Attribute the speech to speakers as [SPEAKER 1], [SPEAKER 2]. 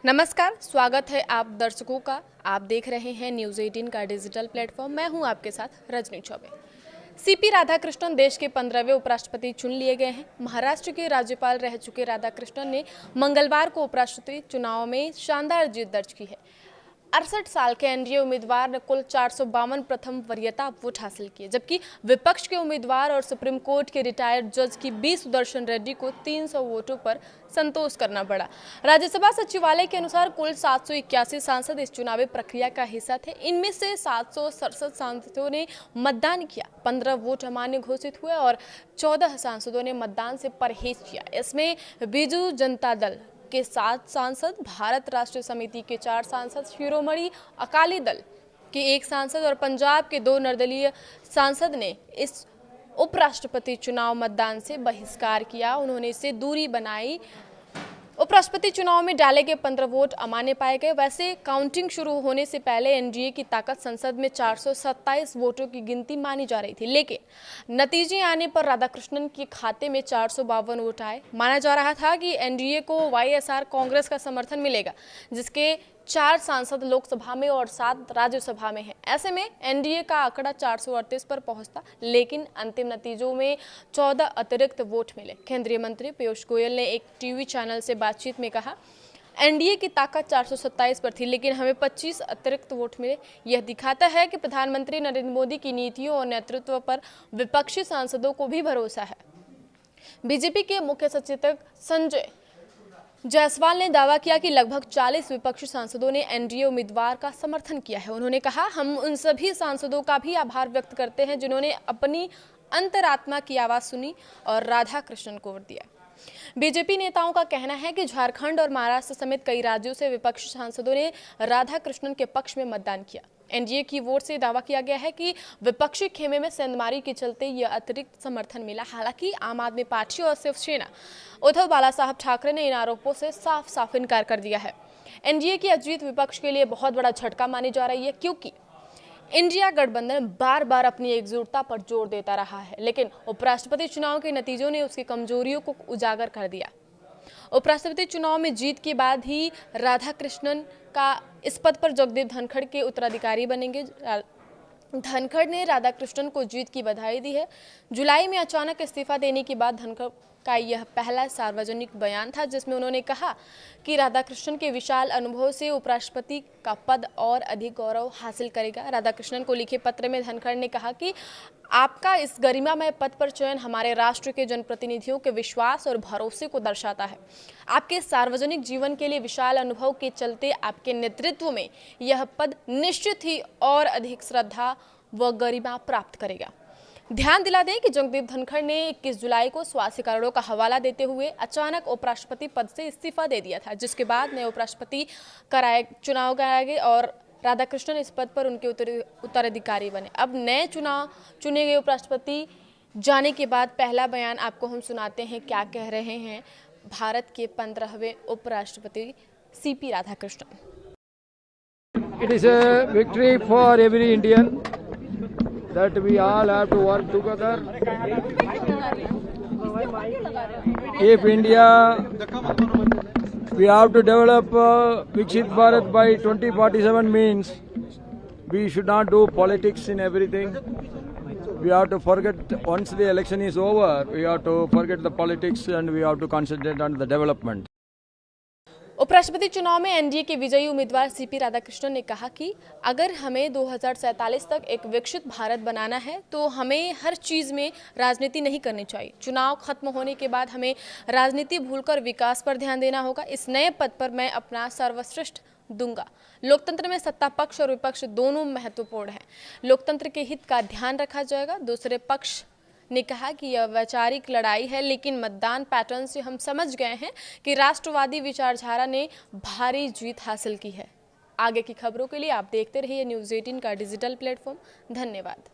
[SPEAKER 1] नमस्कार, स्वागत है आप दर्शकों का। आप देख रहे हैं न्यूज़ 18 का डिजिटल प्लेटफॉर्म। मैं हूं आपके साथ रजनी चौबे। सीपी राधाकृष्णन देश के 15वें उपराष्ट्रपति चुन लिए गए हैं। महाराष्ट्र के राज्यपाल रह चुके राधाकृष्णन ने मंगलवार को उपराष्ट्रपति चुनाव में शानदार जीत दर्ज की है। 68 साल के एनडीए उम्मीदवार ने कुल 452 प्रथम वरीयता वोट हासिल किए, जबकि विपक्ष के उम्मीदवार और सुप्रीम कोर्ट के रिटायर्ड जज की बी सुदर्शन रेड्डी को 300 वोटों पर संतोष करना पड़ा। राज्यसभा सचिवालय के अनुसार कुल 781 सांसद इस चुनावी प्रक्रिया का हिस्सा थे। इनमें से 767 सांसदों ने मतदान किया, 15 वोट अमान्य घोषित हुए और 14 सांसदों ने मतदान से परहेज किया। इसमें बीजू जनता दल के 7 सांसद, भारत राष्ट्र समिति के 4 सांसद, शिरोमणि अकाली दल के 1 सांसद और पंजाब के 2 निर्दलीय सांसद ने इस उपराष्ट्रपति चुनाव मतदान से बहिष्कार किया। उन्होंने इससे दूरी बनाई। उपराष्ट्रपति चुनाव में डाले गए 15 वोट अमान्य पाए गए। वैसे काउंटिंग शुरू होने से पहले एनडीए की ताकत संसद में 427 वोटों की गिनती मानी जा रही थी, लेकिन नतीजे आने पर राधाकृष्णन के खाते में 452 वोट आए। माना जा रहा था कि एनडीए को वाईएसआर कांग्रेस का समर्थन मिलेगा, जिसके 4 सांसद लोकसभा में और 7 राज्यसभा में हैं। ऐसे में एनडीए का आंकड़ा 438 पर पहुंचता, लेकिन अंतिम नतीजों में 14 अतिरिक्त वोट मिले। केंद्रीय मंत्री पीयूष गोयल ने एक टीवी चैनल से बातचीत में कहा, एनडीए की ताकत 427 पर थी, लेकिन हमें 25 अतिरिक्त वोट मिले। यह दिखाता है कि प्रधानमंत्री नरेंद्र मोदी की नीतियों और नेतृत्व पर विपक्षी सांसदों को भी भरोसा है। बीजेपी के मुख्य सचेतक संजय जायसवाल ने दावा किया कि लगभग 40 विपक्षी सांसदों ने एनडीए उम्मीदवार का समर्थन किया है। उन्होंने कहा, हम उन सभी सांसदों का भी आभार व्यक्त करते हैं जिन्होंने अपनी अंतरात्मा की आवाज सुनी और राधाकृष्णन को वोट दिया। बीजेपी नेताओं का कहना है कि झारखंड और महाराष्ट्र समेत कई राज्यों से विपक्षी सांसदों ने राधाकृष्णन के पक्ष में मतदान किया। एनडीए की वोट से दावा किया गया है कि विपक्षी खेमे में सेंधमारी के चलते यह अतिरिक्त समर्थन मिला। हालांकि आम आदमी पार्टी और शिवसेना उद्धव बालासाहब ठाकरे ने इन आरोपों से साफ साफ इनकार कर दिया है। एनडीए की जीत विपक्ष के लिए बहुत बड़ा झटका मानी जा रही है, क्योंकि इंडिया गठबंधन बार बार अपनी एकजुटता पर जोर देता रहा है, लेकिन उपराष्ट्रपति चुनाव के नतीजों ने उसकी कमजोरियों को उजागर कर दिया। उपराष्ट्रपति चुनाव में जीत के बाद ही राधाकृष्णन का इस पद पर जगदीप धनखड़ के उत्तराधिकारी बनेंगे। धनखड़ ने राधाकृष्णन को जीत की बधाई दी है। जुलाई में अचानक इस्तीफा देने के बाद धनखड़ का यह पहला सार्वजनिक बयान था, जिसमें उन्होंने कहा कि राधाकृष्णन के विशाल अनुभव से उपराष्ट्रपति का पद और अधिक गौरव हासिल करेगा। राधाकृष्णन को लिखे पत्र में धनखड़ ने कहा कि आपका इस गरिमामय पद पर चयन हमारे राष्ट्र के जनप्रतिनिधियों के विश्वास और भरोसे को दर्शाता है। आपके सार्वजनिक जीवन के लिए विशाल अनुभव के चलते आपके नेतृत्व में यह पद निश्चित ही और अधिक श्रद्धा व गरिमा प्राप्त करेगा। ध्यान दिला दें कि जगदीप धनखड़ ने 21 जुलाई को स्वास्थ्य कारणों का हवाला देते हुए अचानक उपराष्ट्रपति पद से इस्तीफा दे दिया था, जिसके बाद नए उपराष्ट्रपति चुनाव कराए गए और राधाकृष्णन इस पद पर उनके उत्तराधिकारी बने। अब नए चुने गए उपराष्ट्रपति जाने के बाद पहला बयान आपको हम सुनाते हैं। क्या कह रहे हैं भारत के 15वें उपराष्ट्रपति CP Radhakrishnan.
[SPEAKER 2] It is a victory for every Indian that we all have to work together. If India, we have to develop Viksit Bharat by 2047 means we should not do politics in everything. We have to forget, once the election is over, we have to forget the politics and we have to concentrate on the development.
[SPEAKER 1] उपराष्ट्रपति चुनाव में NDA के विजयी उम्मीदवार CP Radhakrishnan ने कहा कि अगर हमें 2047 तक एक विकसित भारत बनाना है तो हमें हर चीज में राजनीति नहीं करनी चाहिए। चुनाव खत्म होने के बाद हमें राजनीति भूलकर विकास पर ध्यान देना होगा। इस नए पद पर मैं अपना सर्वश्रेष्ठ दूंगा। लोकतंत्र में सत्ता पक्ष और विपक्ष दोनों महत्वपूर्ण हैं। लोकतंत्र के हित का ध्यान रखा जाएगा। दूसरे पक्ष ने कहा कि यह वैचारिक लड़ाई है, लेकिन मतदान पैटर्न से हम समझ गए हैं कि राष्ट्रवादी विचारधारा ने भारी जीत हासिल की है। आगे की खबरों के लिए आप देखते रहिए न्यूज़ 18 का डिजिटल प्लेटफॉर्म। धन्यवाद।